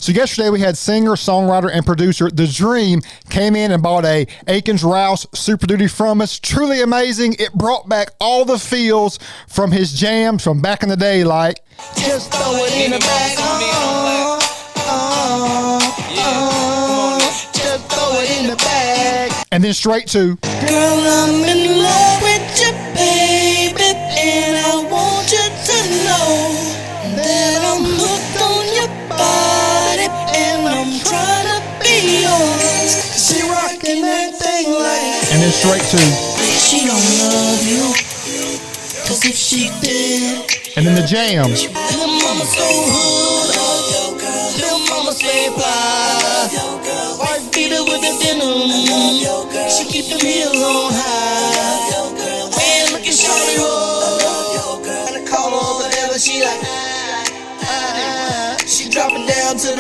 So yesterday we had singer, songwriter, and producer The Dream came in and bought a Aikens Roush Super Duty from us. Truly amazing. It brought back all the feels from his jams from back in the day, like just throw it in the bag. Just throw it in the bag. And then straight to Girl, I'm in love with you, baby, and I want you to know that I'm hooked on your body, and I'm trying to be yours. She rocking that thing like. and then straight to She don't love you, 'cause if she did, and then the jam. little mama so hood, little mama stay fly, white beater with the denim, she keep the heels on high, man looking shorty roll, and I call her whatever she like, she drop it down to the